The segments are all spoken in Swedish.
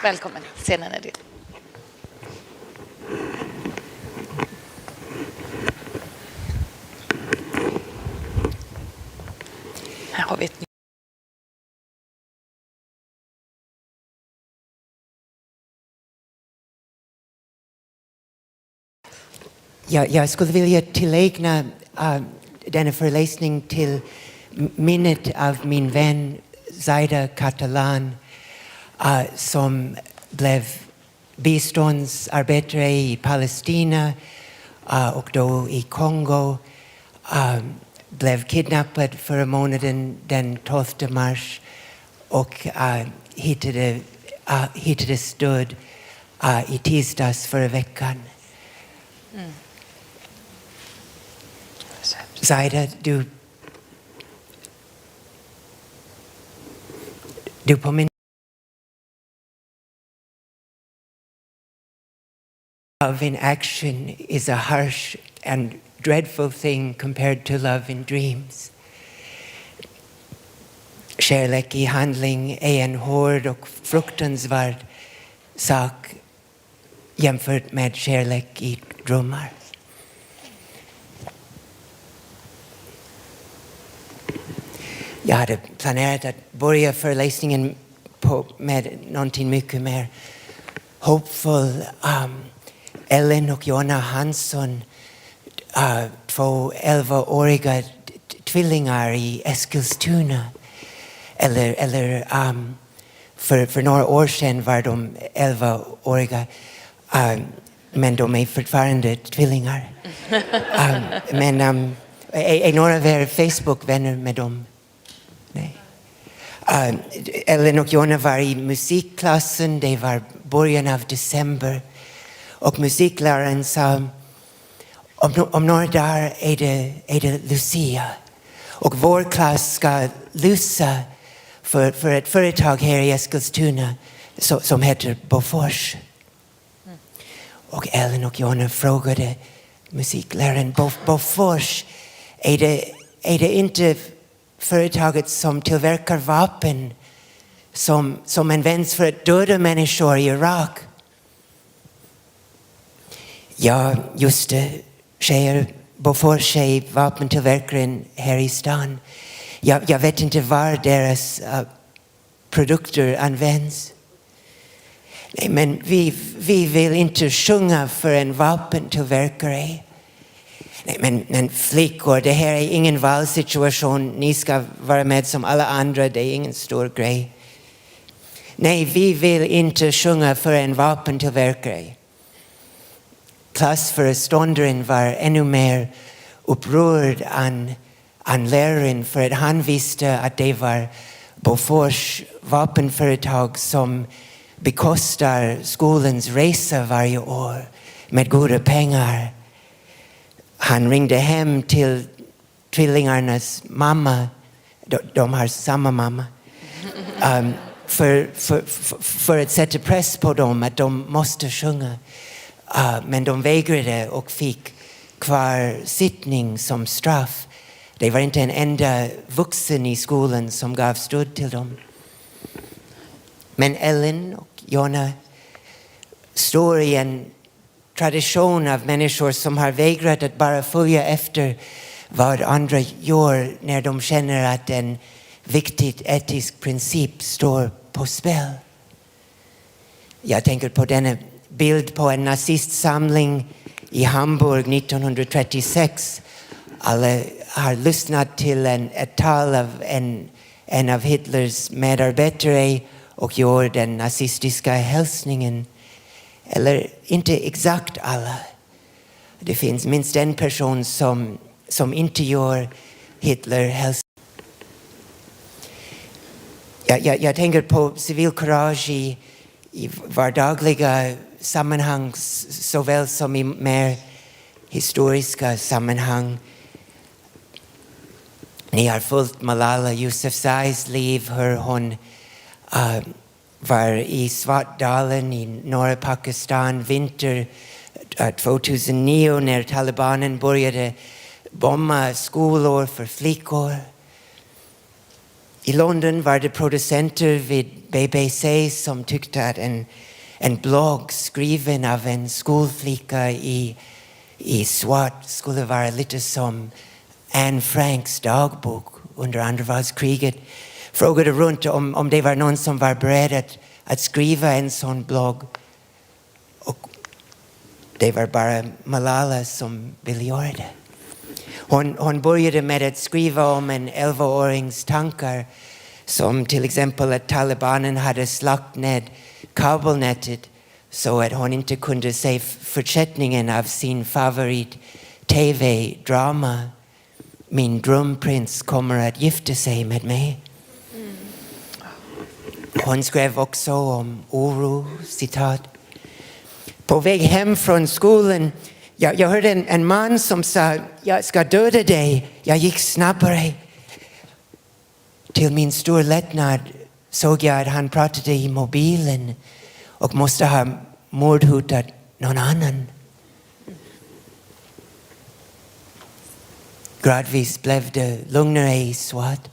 Välkommen, scenen är din. Här har vi ett Jag skulle vilja tillägna denna föreläsning till minnet av min vän Zaida Catalan som blev biståndsarbetare i Palestina och då i Kongo. Blev kidnappad förra månaden den 12 mars och hittades död i tisdags förra veckan. Zaida, du påminner love in action is a harsh and dreadful thing compared to love in dreams. Kärlek i handling är en hård och fruktansvärd sak jämfört med kärlek i drömmar. Jag hade planerat att börja föreläsningen med någonting mycket mer hoppfull. Ellen och Jonna Hansson, två 11-åriga tvillingar i Eskilstuna. För några år sedan var de 11-åriga. Men de är fortfarande tvillingar. Men är några av er Facebook-vänner med dem? Nej. Ellen och Jonna var i musikklassen. Det var början av december. Och musikläraren sa, om några dagar är det Lucia. Och vår klass ska lysa för ett företag här i Eskilstuna som heter Bofors. Och Ellen och Jonna frågade musikläraren, Bofors, är det inte företaget som tillverkar vapen som används för att döda människor i Irak? Ja, just det, tjejer. Bofors är vapentillverkaren här i stan. Jag vet inte var deras produkter används. Nej, men vi vill inte sjunga för en vapentillverkare. Nej, men flickor, det här är ingen valsituation. Ni ska vara med som alla andra. Det är ingen stor grej. Nej, vi vill inte sjunga för en vapentillverkare. Klassföreståndaren var ännu mer upprörd än läraren för att han visste att det var Bofors vapenföretag som bekostar skolans resa varje år med goda pengar. Han ringde hem till tvillingarnas mamma. De har samma mamma. För att sätta press på dem att de måste sjunga. Men de vägrade och fick kvarsittning som straff. Det var inte en enda vuxen i skolan som gav stöd till dem. Men Ellen och Jonna står i en tradition av människor som har vägrat att bara följa efter vad andra gör när de känner att en viktig etisk princip står på spel. Jag tänker på denna bild på en nazistsamling i Hamburg 1936. Alla har lyssnat till ett tal av en av Hitlers medarbetare och gör den nazistiska hälsningen. Eller inte exakt alla. Det finns minst en person som inte gör Hitler hälsningen. Jag tänker på civilkurage i vardagliga sammanhang såväl som i mer historiska sammanhang. Ni har följt Malala Yousafzais liv, hur hon var i Svartdalen i norra Pakistan vinter 2009 när talibanen började bomba skolor för flickor. I London var det producenter vid BBC som tyckte att en blogg skriven av en skolflicka i svart skulle vara lite som Anne Franks dagbok under andra världskriget. Frågade runt om det var någon som var beredd att skriva en sån blogg. Och det var bara Malala som ville göra det. Hon började med att skriva om en 11-årings tankar, som till exempel att talibanen hade slagit ned kabelnätet så att hon inte kunde se fortsättningen av sin favorit tv-drama Min drömprins kommer att gifta sig med mig. Hon skrev också om oro, citat. På väg hem från skolan, jag hörde en man som sa, jag ska döda dig. Jag gick snabbare. Till min stora lättnad såg jag att han pratade i mobilen och måste ha mordhotat någon annan. Gradvis blev det lugnare i Swat.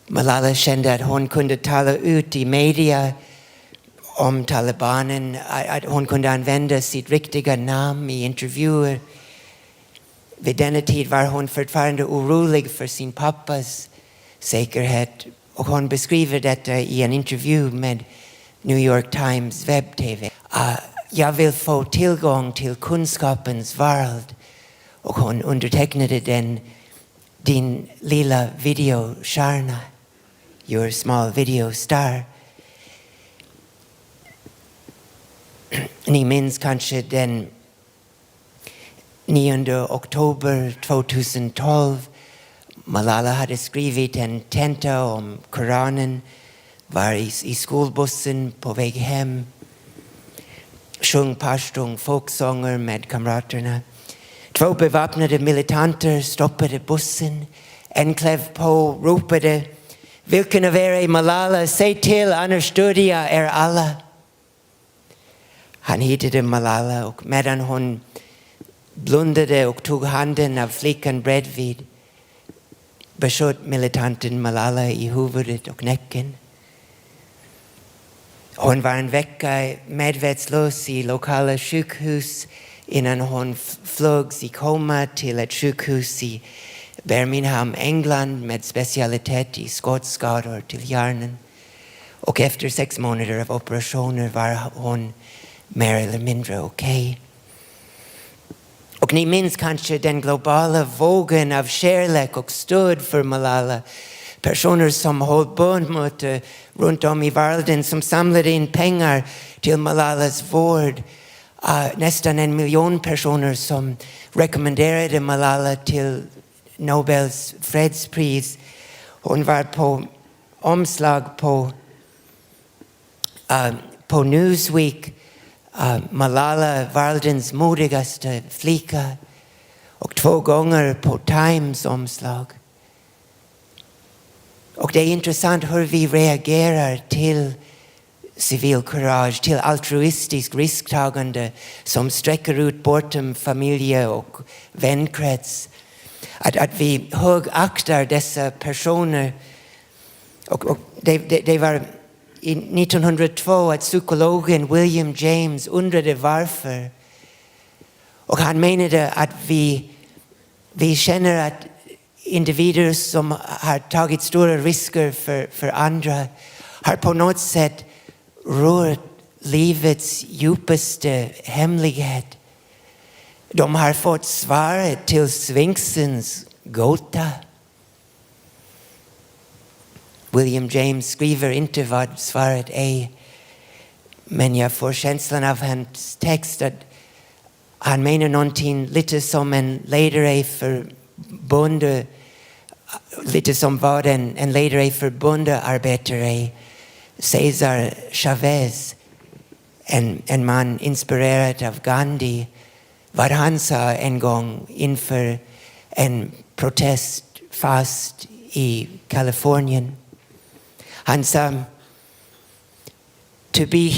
Malala kände att hon kunde tala ut i media om talibanen, att hon kunde använda sitt riktiga namn i intervjuer. Vid denna tid var hon fortfarande orolig för sin pappas säkerhet, och hon beskriver detta i en intervju med New York Times webb-tv. Jag vill få tillgång till kunskapens värld, och hon undertecknade din lilla videostjärna, your small video star. Ni minns kanske den 9 oktober 2012. Malala hade skrivit en tenta om Koranen, var i skolbussen på väg hem, sjöng parstung folksånger med kamraterna. 2 beväpnade militanter stoppade bussen. En klev på, ropade, vilken av er är Malala? Säg till, annars dödar jag er alla. Han hittade Malala, och medan hon blundade och tog handen av flickan bredvid besköt militanten Malala i huvudet och näcken. Hon var en vecka medvetslös i lokala sjukhus innan hon flögs i koma till ett sjukhus i Birmingham, England, med specialitet i skottskador till hjärnan. Och efter 6 månader av operationer var hon mer eller mindre okej. Och ni minns kanske den globala vågen av kärlek och stöd för Malala. Personer som höll bönemöte runt om i världen, som samlade in pengar till Malalas vård. Nästan 1 miljon personer som rekommenderade Malala till Nobels fredspris. Hon var på omslag på Newsweek. Malala, världens modigaste flicka, och 2 gånger på Times omslag. Och det är intressant hur vi reagerar till civilkurage, till altruistisk risktagande som sträcker ut bortom familje och vänkrets. Att vi högaktar dessa personer. Och det var i 1902 att psykologen William James undrade varför. Och han menade att vi känner att individer som har tagit stora risker för andra har på något sätt rört livets djupaste hemlighet. De har fått svaret till Sphinxens gåta. William James skriver inte vad svaret är, men jag får känslan av hans text att han menar någonting lite som en ledare för bonde, lite som vad en ledare för bondearbetare, Cesar Chavez, en man inspirerad av Gandhi, vad han sa en gång inför en protest fast i Kalifornien. Han sa, to be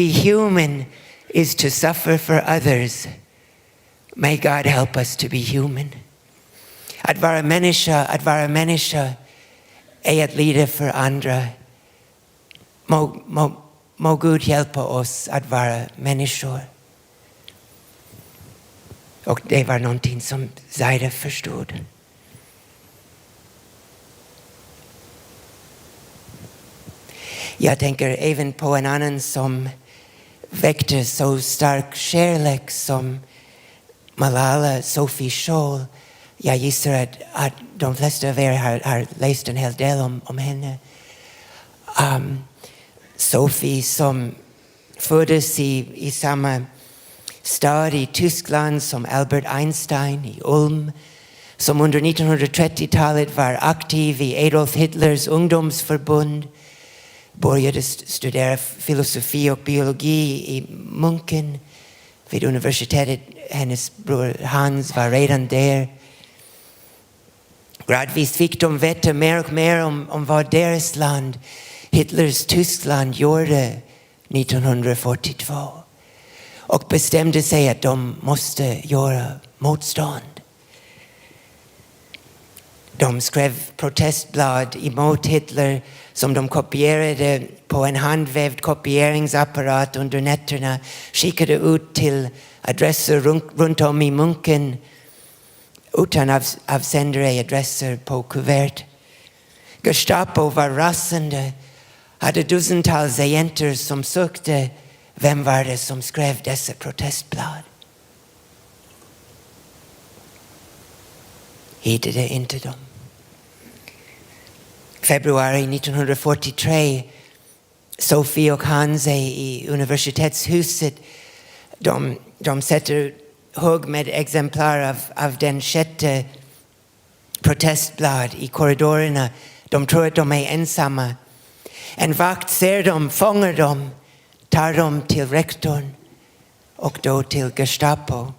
human is to suffer for others. May God help us to be human. Att vara människa är att lida för andra. Må Gud hjälpa oss att vara människor. Och det var någonting som Zaida förstod. Jag tänker även på en annan som väckte så stark kärlek som Malala Sophie. Jag gissar att de flesta av er har läst en hel del om henne. Sophie som föddes i samma stad i Tyskland som Albert Einstein i Ulm. Som under 1930-talet var aktiv i Adolf Hitlers ungdomsförbund. Började studera filosofi och biologi i Munken vid universitetet. Hennes bror Hans var redan där. Gradvis fick de veta mer och mer om vad deras land, Hitlers Tyskland, gjorde 1942. Och bestämde sig att de måste göra motstånd. De skrev protestblad emot Hitler som de kopierade på en handvävd kopieringsapparat under nätterna. Skickade ut till adresser runt om i Munken utan avsändare adresser på kuvert. Gestapo var rasande. Hade tusentals agenter som sökte vem var det som skrev dessa protestblad. Hittade inte dem. Februari 1943. Sophie och Hans är i universitetshuset. De sätter hugg med exemplar av den sjätte protestblad i korridorerna. De tror att de är ensamma. En vakt ser dem, fångar dem, tar dem till rektorn och då till Gestapo.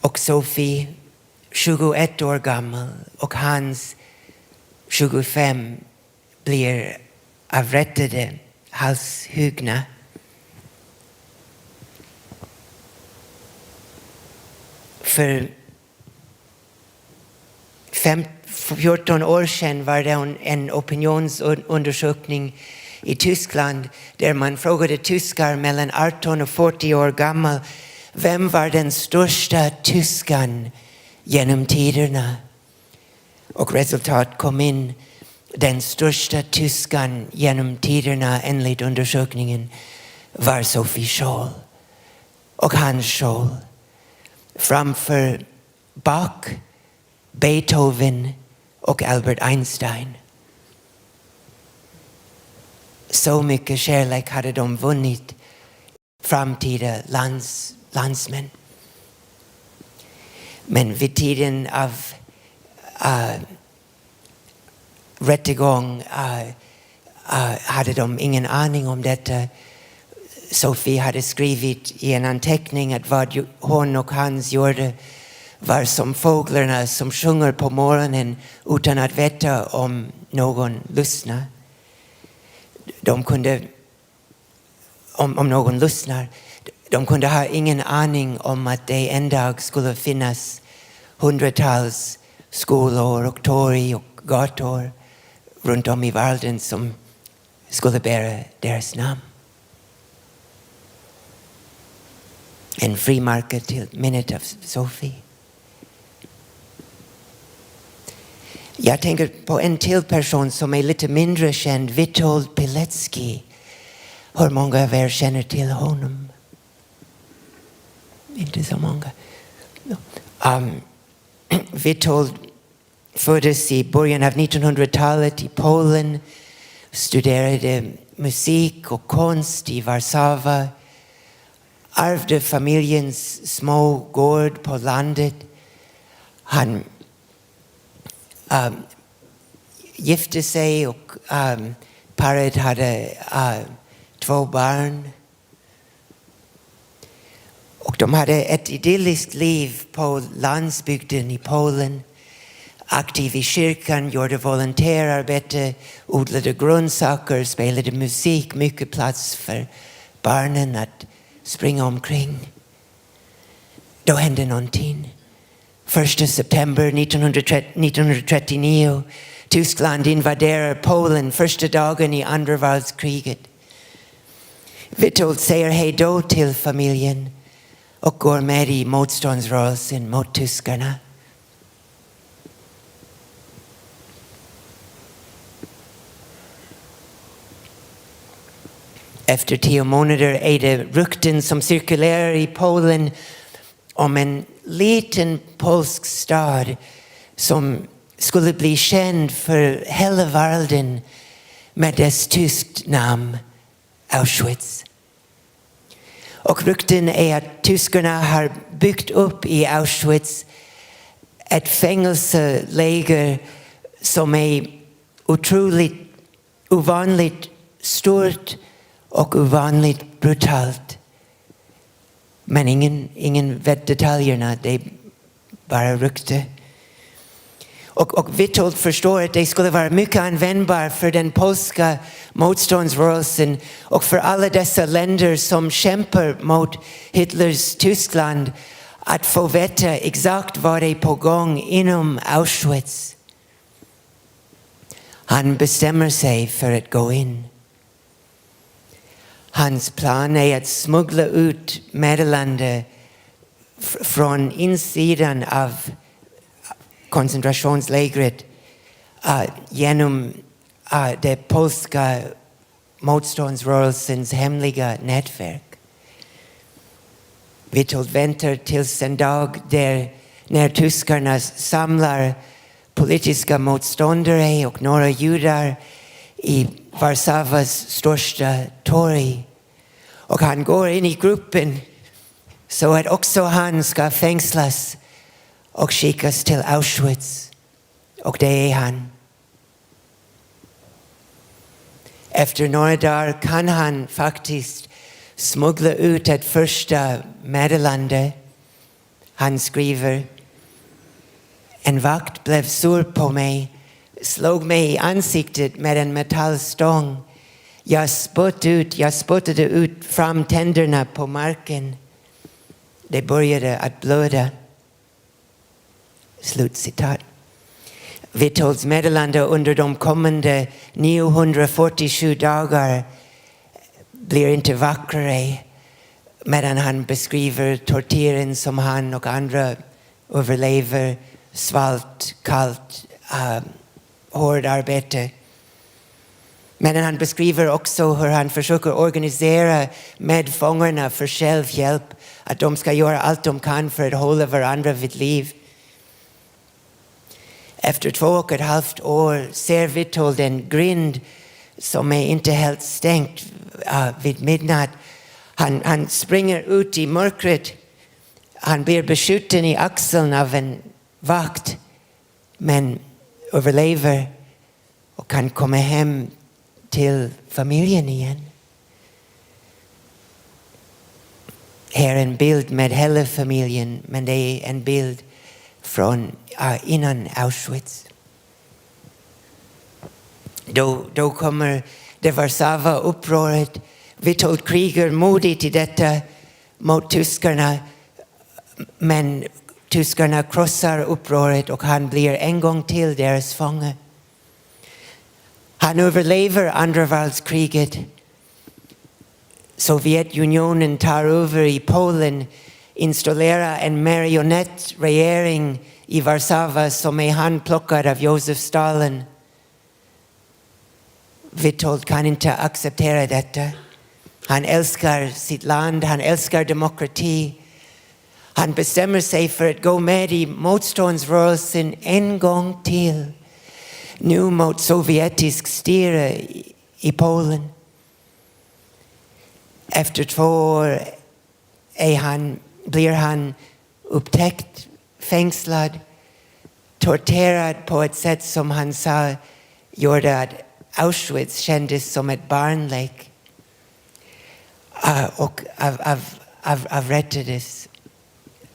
Och Sophie, 21 år gammal, och Hans, 25, blir avrättade, halshuggna. För 14 år sedan var det en opinionsundersökning i Tyskland där man frågade tyskar mellan 18 och 40 år gammal vem var den största tyskan genom tiderna. Och resultat kom in. Den största tyskan genom tiderna enligt undersökningen var Sophie Scholl och Hans Scholl. Framför Bach, Beethoven och Albert Einstein. Så mycket kärlek hade de vunnit framtida landsmän. Men vid tiden av rättegång hade de ingen aning om detta. Sophie hade skrivit i en anteckning att vad hon och Hans gjorde var som fåglarna som sjunger på morgonen utan att veta om någon lyssnar. De kunde, om någon lyssnar, de kunde ha ingen aning om att det en dag skulle finnas hundratals skolor och torg och gator runt om i världen som skulle bära deras namn. En frimärke till minnet av Sophie. Jag tänker på en till person som är lite mindre känd, Witold Pilecki. Hur många av er känner till honom? Inte så många. Witold föddes i början av 1900-talet i Polen. Studerade musik och konst i Warszawa. Ärvde familjens små gård på landet. Han gifte sig och paret hade 2 barn. Och de hade ett idylliskt liv på landsbygden i Polen. Aktiv i kyrkan, gjorde volontärarbete, odlade grönsaker, spelade musik. Mycket plats för barnen att springa omkring. Då hände någonting. 1 september 1939. Tyskland invaderar Polen första dagen i andra världskriget. Witold säger hej då till familjen och går med i motståndsrörelsen mot tyskarna. Efter 10 månader är det rykten som cirkulerar i Polen om en liten polsk stad som skulle bli känd för hela världen med dess tyskt namn, Auschwitz. Och rykten är att tyskarna har byggt upp i Auschwitz ett fängelseläger som är otroligt ovanligt stort och ovanligt brutalt. Men ingen vet detaljerna, det är bara rykte. Och Witold förstår att det skulle vara mycket användbart för den polska motståndsrörelsen och för alla dessa länder som kämpar mot Hitlers Tyskland att få veta exakt vad är på gång inom Auschwitz. Han bestämmer sig för att gå in. Hans plan är att smuggla ut meddelande från insidan av koncentrationslägret genom det polska motståndsrörelsens hemliga nätverk. Witold väntar tills en dag när tyskarna samlar politiska motståndare och några judar i Warszawas största torg. Och han går in i gruppen så att också han ska fängslas och skickas till Auschwitz. Och det är han. Efter några dagar kan han faktiskt smuggla ut ett första meddelande. Han skriver: en vakt blev sur på mig, slog mig i ansiktet med en metallstång. Jag spottade ut fram tänderna på marken. Det började att blöda. Slutcitat. Witolds meddelande under de kommande 947 dagar blir inte vackrare medan han beskriver tortyren som han och andra överlever, svalt, kallt, hård arbete. Men han beskriver också hur han försöker organisera medfångarna för självhjälp, att de ska göra allt de kan för att hålla varandra vid liv. Efter 2,5 år ser Witold en grind som är inte helt stängt vid midnatt. Han springer ut i mörkret. Han blir beskjuten i axeln av en vakt, men överlever och kan komma hem till familjen igen. Här är en bild med hela familjen, men det är en bild från innan Auschwitz. Då kommer det Warszawa-upproret. Witold krigar modigt i detta mot tyskarna, men tyskarna krossar upproret och han blir en gång till deras fånge. Han överlever andra världskriget. Sovjetunionen tar över i Polen, installerar en marionettregering i Warszawa som är handplockad av Josef Stalin. Witold kan inte acceptera detta. Han älskar sitt land, han älskar demokrati. Han bestämmer sig för att gå med i motståndsrörelsen en gång till. Nu mot sovjetisk styre i Polen. Efter 2 år blir han upptäckt, fängslad, torterad på ett sätt som han sa gjorde att Auschwitz kändes som ett barnlek. Och avrättades.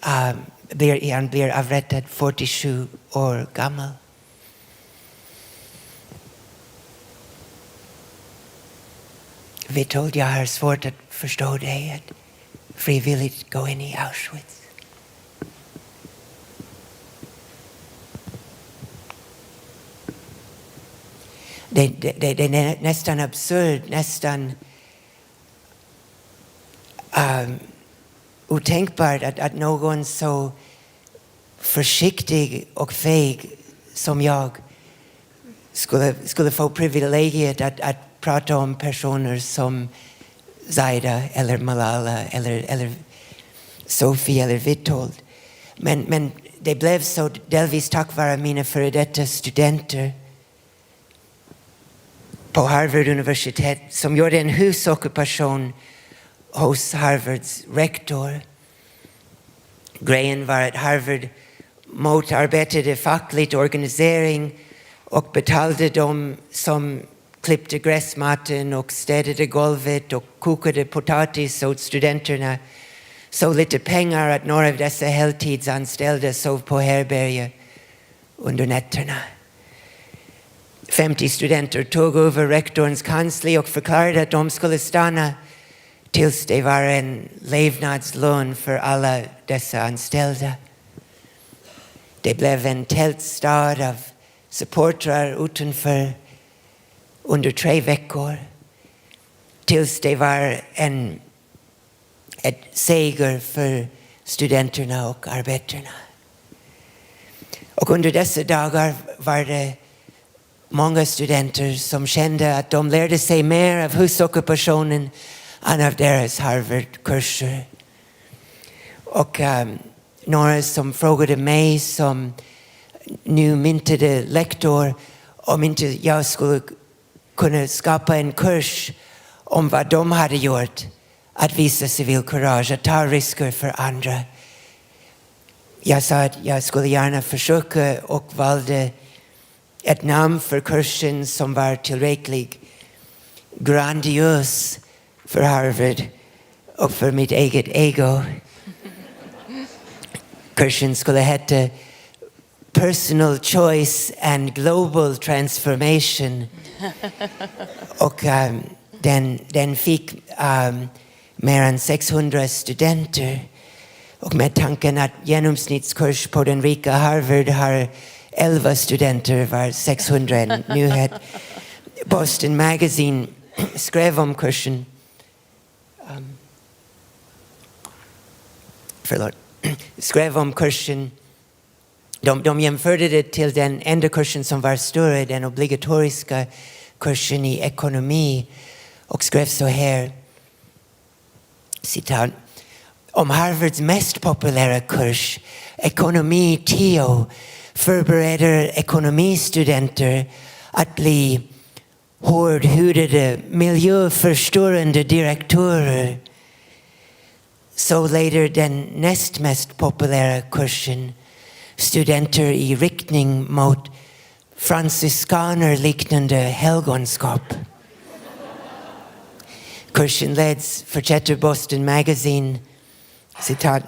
Han blir avrättad 47 år gammal. Witold, jag har svårt att förstå dig att frivilligt gå in i Auschwitz. det är nästan absurd, nästan otänkbart att någon så försiktig och feg som jag skulle få privilegiet att prata om personer som Zaida eller Malala eller Sofie eller Vittold. Men det blev så delvis tack vare mina före detta studenter på Harvard universitet som gjorde en husockupation hos Harvards rektor. Grejen var att Harvard motarbetade fackligt organisering och betalade dem som klippte gräsmattan och städade golvet och kokade potatis åt studenterna så lite pengar att några av dessa heltidsanställda sov på härbärge under nätterna. 50 studenter tog över rektorns kansli och förklarade att de skulle stanna tills det var en levnadslön för alla dessa anställda. Det blev en tältstad av supportrar utanför under 3 veckor tills det var ett seger för studenterna och arbetarna. Och under dessa dagar var det många studenter som kände att de lärde sig mer av husockupationen än av deras Harvard-kurser. Och några som frågade mig som nu myntade lektor om inte jag skulle kunna skapa en kurs om vad de hade gjort, att visa civilkurage, att ta risker för andra. Jag sa att jag skulle gärna försöka och valde ett namn för kursen som var tillräckligt grandios för Harvard och för mitt eget ego. Kursen skulle heta Personal Choice and Global Transformation. Och den fick mer än 600 studenter. Och med tanken att genomsnittskurs på den rika Harvard har 11 studenter var 600 en nyhet. Boston Magazine skrev om kursen. Skrev om kursen. De jämförde det till den enda kursen som var större, den obligatoriska kursen i ekonomi, och skrev så här, citat: om Harvards mest populära kurs, ekonomi 10, förbereder ekonomistudenter att bli hårdhudade, miljöförstörande direktörer, så leder den näst mest populära kursen studenter i riktning mot franciskanerliknande helgonskap. Kursen leds, fortsätter Boston Magazine, citat,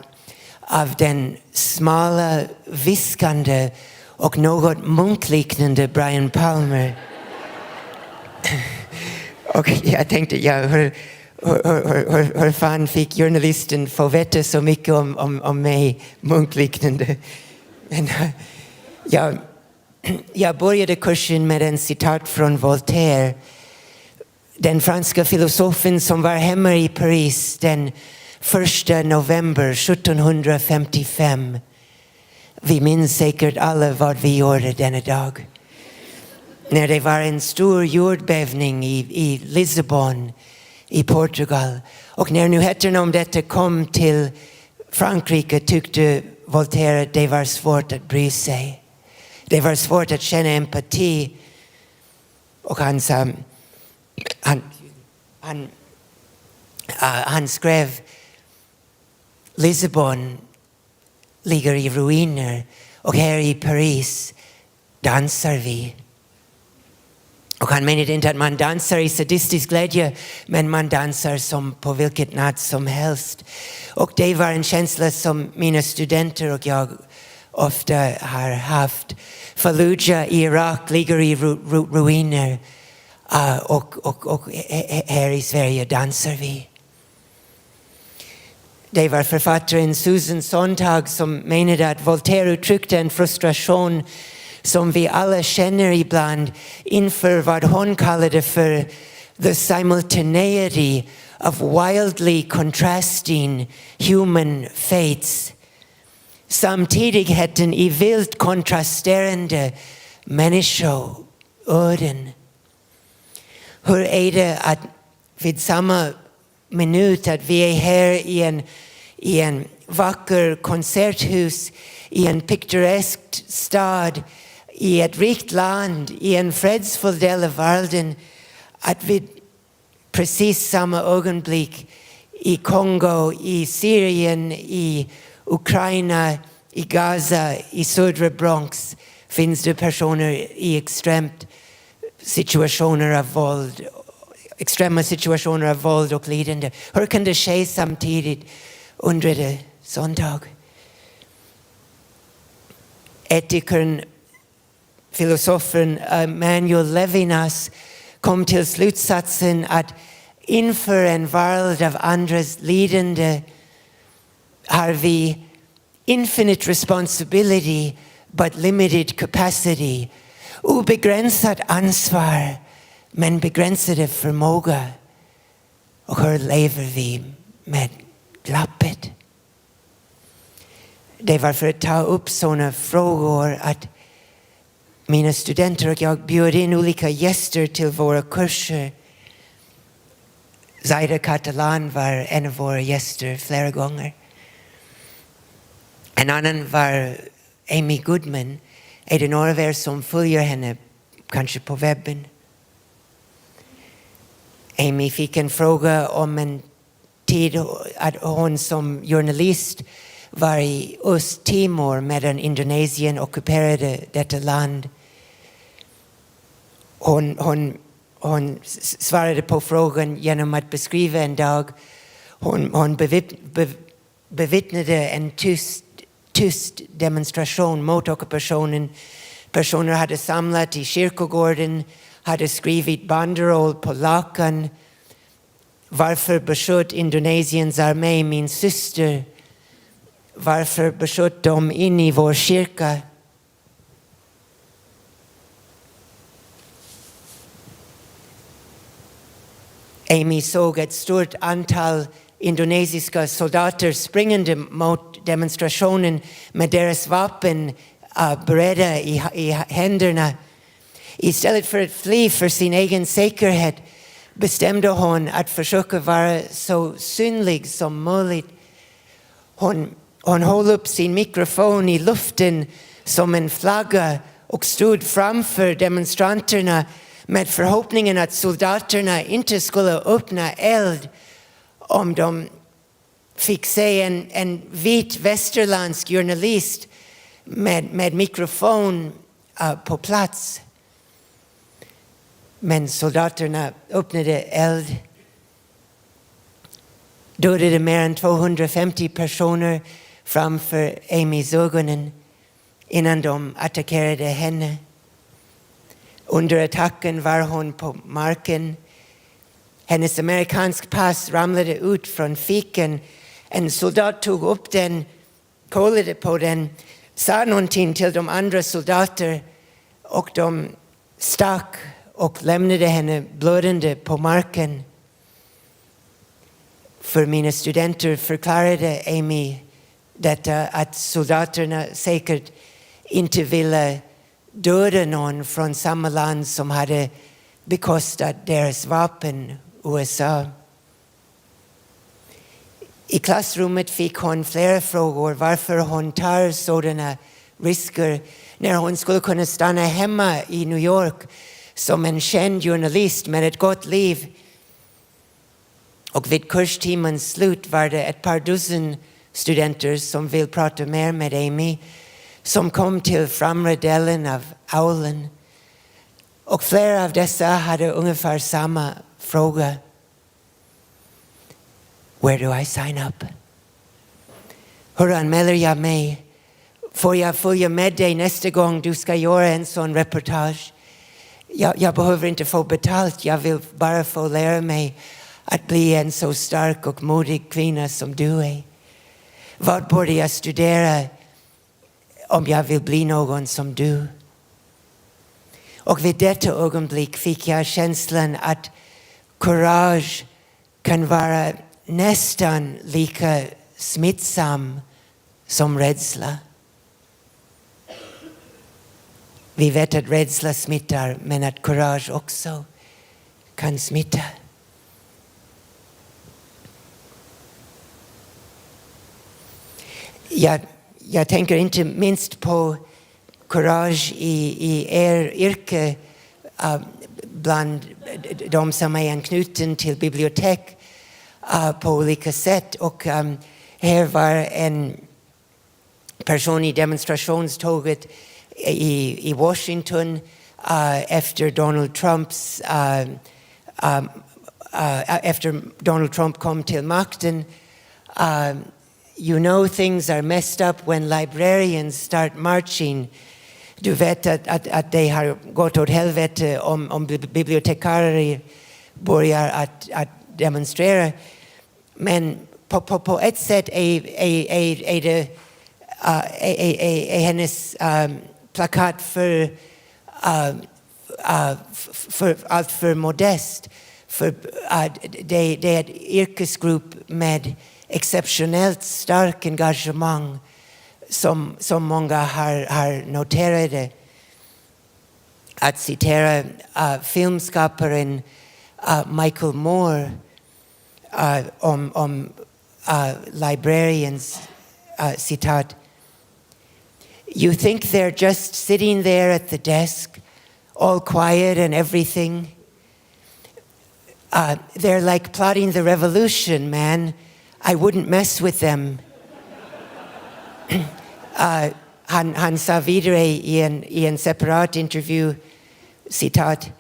av den smala, viskande och något munkliknande Brian Palmer. Och jag tänkte, hur fan fick journalisten få veta så mycket om mig, munkliknande? Men jag började kursen med en citat från Voltaire, den franska filosofen som var hemma i Paris den 1 november 1755. Vi minns säkert alla vad vi gjorde denna dag. När det var en stor jordbävning i Lissabon i Portugal. Och när nyheterna om detta kom till Frankrike tyckte Voltaire att det var svårt att bry sig. Det var svårt att känna empati. Och han sa, han skrev, Lissabon ligger i ruiner och här i Paris dansar vi. Och han menade inte att man dansar i sadistisk glädje, men man dansar som på vilket natt som helst. Och det var en känsla som mina studenter och jag ofta har haft. Fallujah i Irak ligger i ruiner. Och här i Sverige dansar vi. Det var författaren Susan Sontag som menade att Voltaire uttryckte en frustration som vi alla känner ibland inför vad hon kallade för the simultaneity of wildly contrasting human fates. Samtidigheten i vilt kontrasterande människoöden. Hur är det att vid samma minut att vi är här i en vacker konserthus, i en pittoresk stad, i ett rikt land, i en fredsfull del av världen, att vid precis samma ögonblick i Kongo, i Syrien, i Ukraina, i Gaza, i södra Bronx finns det personer i extrema situationer av våld och lidande. Hur kan det ske samtidigt under det söndag? Etikern, filosofen Manuel Levinas kom till slutsatsen att inför en värld av andras lidande har vi infinite responsibility but limited capacity. Obegränsat ansvar men begränsade förmåga. Och hur lever vi med glappet? Det var för att ta upp sådana frågor att mina studenter och jag bjöd in olika gäster till våra kurser. Zaida Catalan var en av våra gäster flera gånger. En annan var Amy Goodman. Är det några av er som följer henne kanske på webben? Amy fick en fråga om en tid att hon som journalist var i Östtimor medan Indonesien ockuperade detta land. Hon svarade på frågan genom att beskriva en dag. Hon bevittnade en tyst demonstration mot ockupationen. Personer hade samlat i kyrkogården, hade skrivit banderoll på lakan. Varför besköt Indonesiens armé min syster? Varför besköt de in i vår kyrka? Amy såg ett stort antal indonesiska soldater springande mot demonstrationen med deras vapen beredda i händerna. Istället för att fly för sin egen säkerhet bestämde hon att försöka vara så synlig som möjligt. Hon höll upp sin mikrofon i luften som en flagga och stod framför demonstranterna med förhoppningen att soldaterna inte skulle öppna eld om de fick se en vit västerländsk journalist med mikrofon på plats. Men soldaterna öppnade eld. Dödade mer än 250 personer framför Amys ögonen innan de attackerade henne. Under attacken var hon på marken. Hennes amerikansk pass ramlade ut från fickan. En soldat tog upp den, kollade på den, sa någonting till de andra soldater och de stack och lämnade henne blödande på marken. För mina studenter förklarade Amy detta att soldaterna säkert inte ville döda någon från samma land som hade bekostat deras vapen, USA. I klassrummet fick hon flera frågor varför hon tar sådana risker när hon skulle kunna stanna hemma i New York som en känd journalist med ett gott liv. Och vid kurstimens slut var det ett par dussin studenter som vill prata mer med Amy som kom till framre delen av aulan. Och flera av dessa hade ungefär samma fråga. Where do I sign up? Hur anmäler jag mig? Får jag följa med dig nästa gång du ska göra en sån reportage? Jag behöver inte få betalt. Jag vill bara få lära mig att bli en så stark och modig kvinna som du är. Vad borde jag studera om jag vill bli någon som du? Och vid detta ögonblick fick jag känslan att kurage kan vara nästan lika smittsam som rädsla. Vi vet att rädsla smittar, men att kurage också kan smitta. Jag tänker inte minst på kurage i er yrke bland de som är anknuten till bibliotek på olika sätt. Och här var en person i demonstrationståget i Washington efter Donald Trump kom till makten. You know things are messed up when librarians start marching. Du vet att det har gått åt helvete om bibliotekarier börjar att demonstrera. Men på ett sätt är det hennes plakat för allt för modest. För det är en yrkesgrupp med exceptionellt stark engagemang som många har noterat. Att citera filmskaparen Michael Moore om librarians citat. You think they're just sitting there at the desk, all quiet and everything. They're like plotting the revolution, man. I wouldn't mess with them. Han sa vidare i en separat intervju, citat,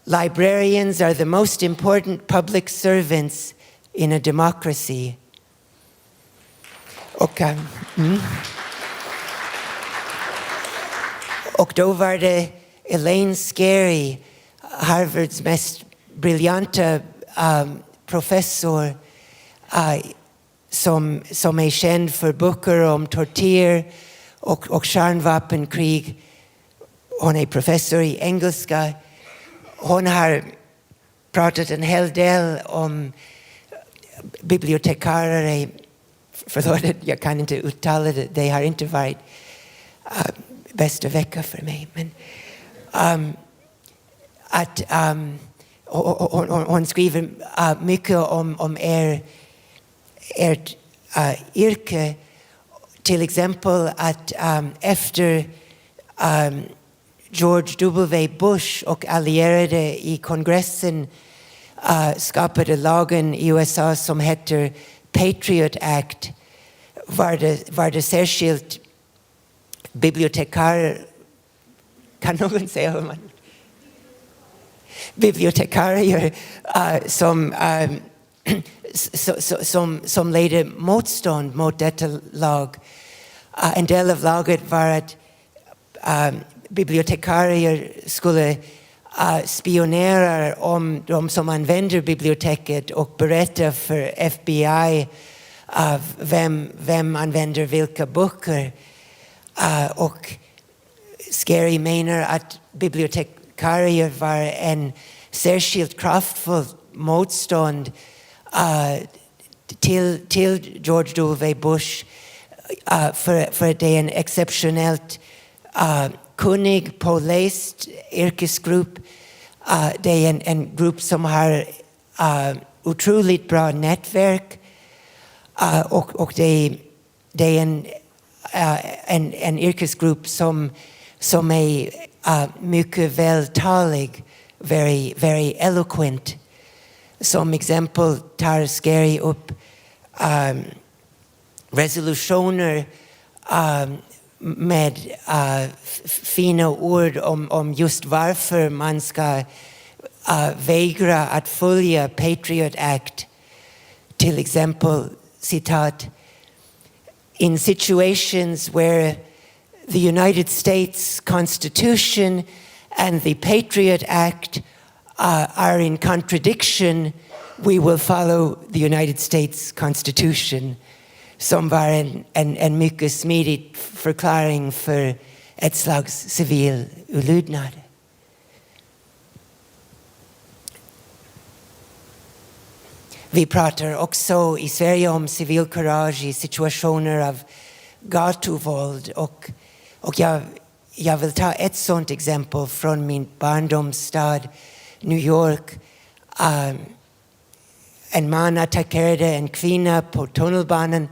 librarians are the most important public servants in a democracy. Och då var det Elaine Scarry, Harvards mest briljanta professor, som är känd för böcker om tortyr och kärnvapenkrig. Hon är professor i engelska. Hon har pratat en hel del om bibliotekarier. Förlåt, jag kan inte uttala det. Det har inte varit bästa vecka för mig. Men hon skriver mycket om ert yrke. Till exempel att efter George W. Bush och allierade i kongressen skapade lagen i USA som heter Patriot Act, var det särskilt bibliotekarier, kan någon säga hur man bibliotekarier som ledde motstånd mot detta lag. En del av laget var att bibliotekarier skulle spionera om de som använder biblioteket och berätta för FBI vem använder vilka böcker. Och Scary menar att bibliotekarier var en särskilt kraftfull motstånd till George W. Bush för det är en exceptionellt kunnig, påläst yrkesgrupp. Det är en grupp som har otroligt bra nätverk och det är en yrkesgrupp som är mycket vältalig, very eloquent. Som exempel tar Scary upp resolutioner med fina ord om just varför man ska vägra att följa Patriot Act. Till exempel, citat, in situations where the United States Constitution and the Patriot Act are in contradiction, we will follow the United States Constitution. Som var en mycket smidig förklaring för ett slags civil olydnad. Vi pratar också i Sverige om civilkurage i situationer av gatuvåld. Och jag vill ta ett sådant exempel från min barndomsstad New York. En man attackerade en kvinna på tunnelbanan.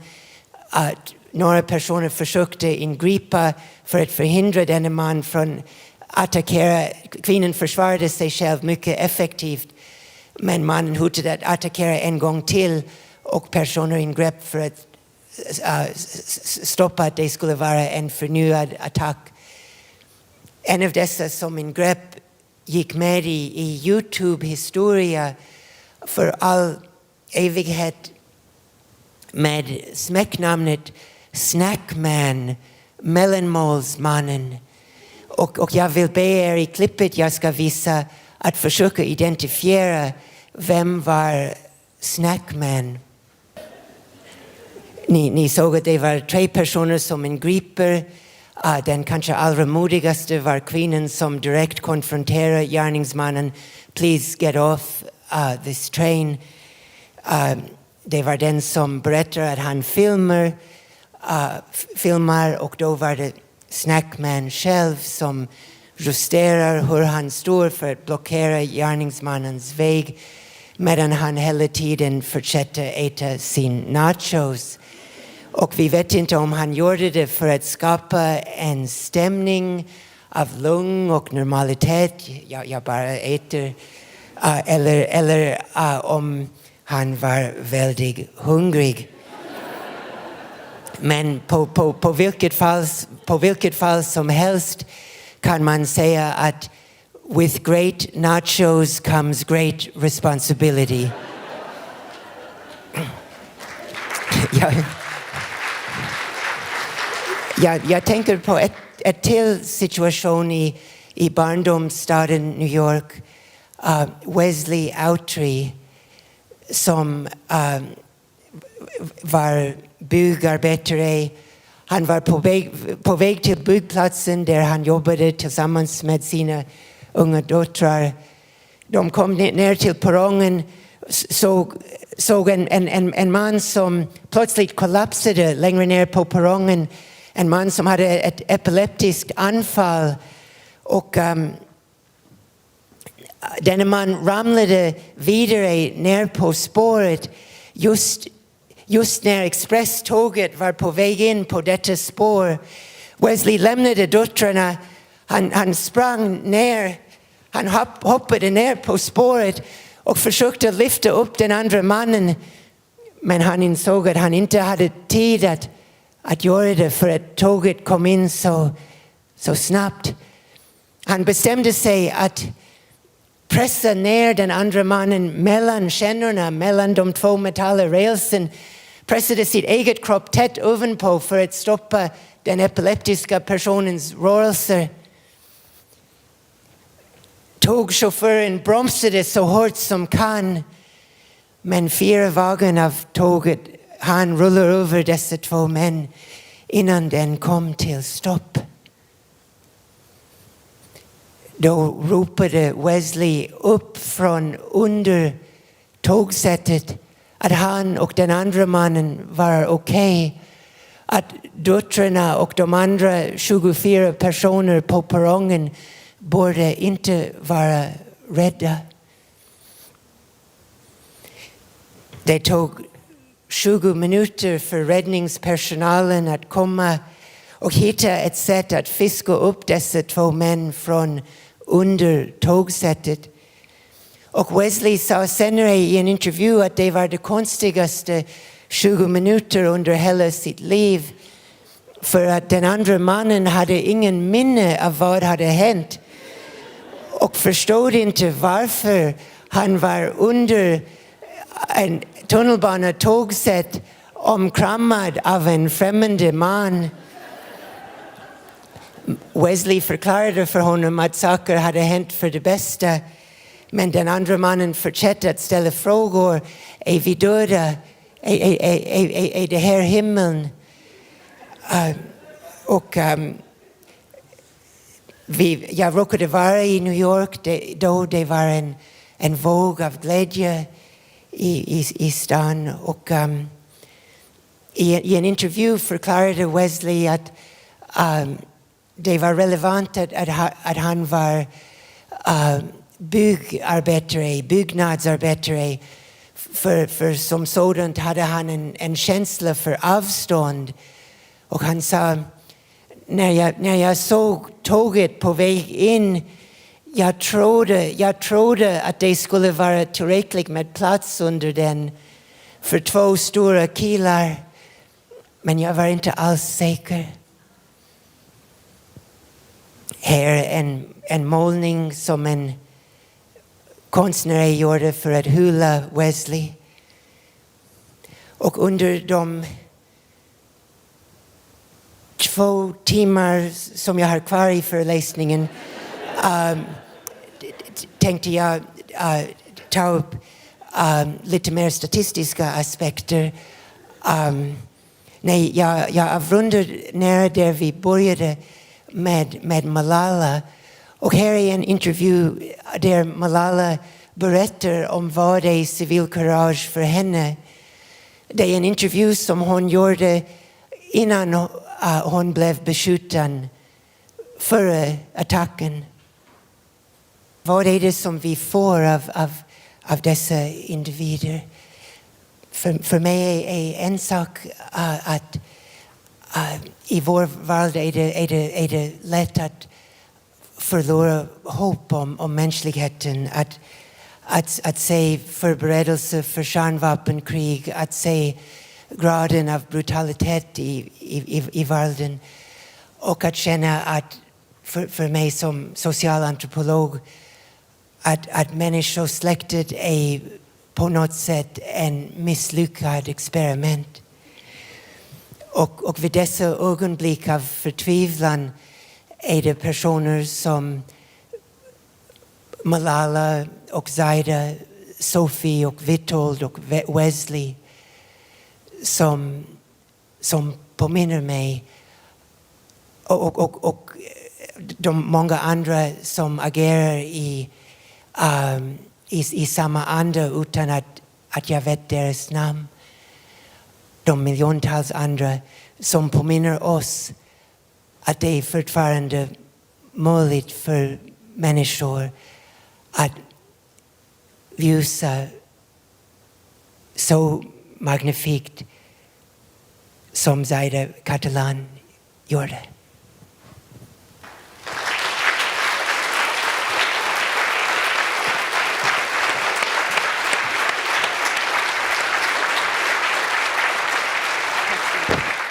Några personer försökte ingripa för att förhindra denna man från att attackera. Kvinnan försvarade sig själv mycket effektivt. Men mannen hotade att attackera en gång till. Och personer ingrep för att stoppa att det skulle vara en förnyad attack. En av dessa som ingrep gick med i YouTube-historia för all evighet med smeknamnet Snackman, mellanmålsmannen. Och jag vill be er i klippet jag ska visa att försöka identifiera vem var Snackman. Ni såg att det var 3 personer som ingriper. Den kanske allra modigaste var kvinnan som direkt konfronterar gärningsmannen. Please get off this train. Det var den som berättar att han filmar och då var det Snackman själv som justerar hur han står för att blockera gärningsmannens väg medan han hela tiden fortsätter äta sin nachos. Och vi vet inte om han gjorde det för att skapa en stämning av lugn och normalitet. Jag bara äter. Eller om han var väldigt hungrig. Men på vilket fall som helst kan man säga att with great nachos comes great responsibility. Jag tänker på ett till situation i barndomsstaden New York. Wesley Outry som var byggarbetare. Han var på väg till byggplatsen där han jobbade tillsammans med sina unga döttrar. De kom ner till perrongen, såg en man som plötsligt kollapsade längre ner på perrongen. En man som hade ett epileptiskt anfall. Och denna man ramlade vidare ner på spåret just när expresståget var på väg in på detta spår. Wesley lämnade döttrarna. Han sprang ner. Han hoppade ner på spåret och försökte lyfta upp den andra mannen. Men han insåg att han inte hade tid att göra det för att tåget kom in så snabbt. Han bestämde sig att pressa ner den andra mannen mellan kännorna, mellan de 2 metallrälsen. Pressade sitt eget kropp tätt ovanpå för att stoppa den epileptiska personens rörelser. Tågchauffören bromsade så hårt som kan. Men 4 vagon av tåget han rullar över dessa 2 män innan den kom till stopp. Då ropade Wesley upp från under tågsättet att han och den andra mannen var okej. Att döttrarna och de andra 24 personer på perrongen borde inte vara rädda. Det tog 20 minuter för räddningspersonalen att komma och hitta ett sätt att fiska upp dessa 2 män från under tågsättet. Och Wesley sa senare i en intervju att det var det konstigaste 20 minuter under hela sitt liv. För att den andra mannen hade ingen minne av vad hade hänt. Och förstod inte varför han var under en tunnelbanetågsätt omkramad av en främmande man. Wesley förklarade för honom att saker hade hänt för det bästa. Men den andra mannen fortsatte att ställa frågor. Är vi döda? Är det här himlen? Jag råkade vara i New York då det var en våg av glädje i stan. Och i en intervju förklarade Wesley att det var relevant att han var byggnadsarbetare. För som sådant hade han en känsla för avstånd. Och han sa, när jag såg tåget på väg in, jag trodde att det skulle vara tillräckligt med plats under den för 2 stora killar. Men jag var inte alls säker. Här är en målning som en konstnär gjorde för att hylla Wesley. Och under de 2 timmar som jag har kvar i föreläsningen tänkte jag ta upp lite mer statistiska aspekter. Jag avrundar nära där vi började med Malala. Och här är en intervju där Malala berättar om vad är civilkurage för henne. Det är en intervju som hon gjorde innan hon blev beskjuten före attacken. Vad är det som vi får av dessa individer? För mig är en sak att i vår värld är det lätt att förlora hopp om mänskligheten. Att se förberedelser för kärnvapenkrig, att se graden av brutalitet i världen. Och att känna att för mig som socialantropolog att människosläktet är på något sätt en misslyckad experiment. Och vid dessa ögonblick av förtvivlan är det personer som Malala och Zaida, Sophie och Witold och Wesley som påminner mig och de många andra som agerar i samma anda utan att jag vet deras namn. De miljontals andra som påminner oss att det är fortfarande möjligt för människor att ljusa så magnifikt som Zaida Catalan gjorde.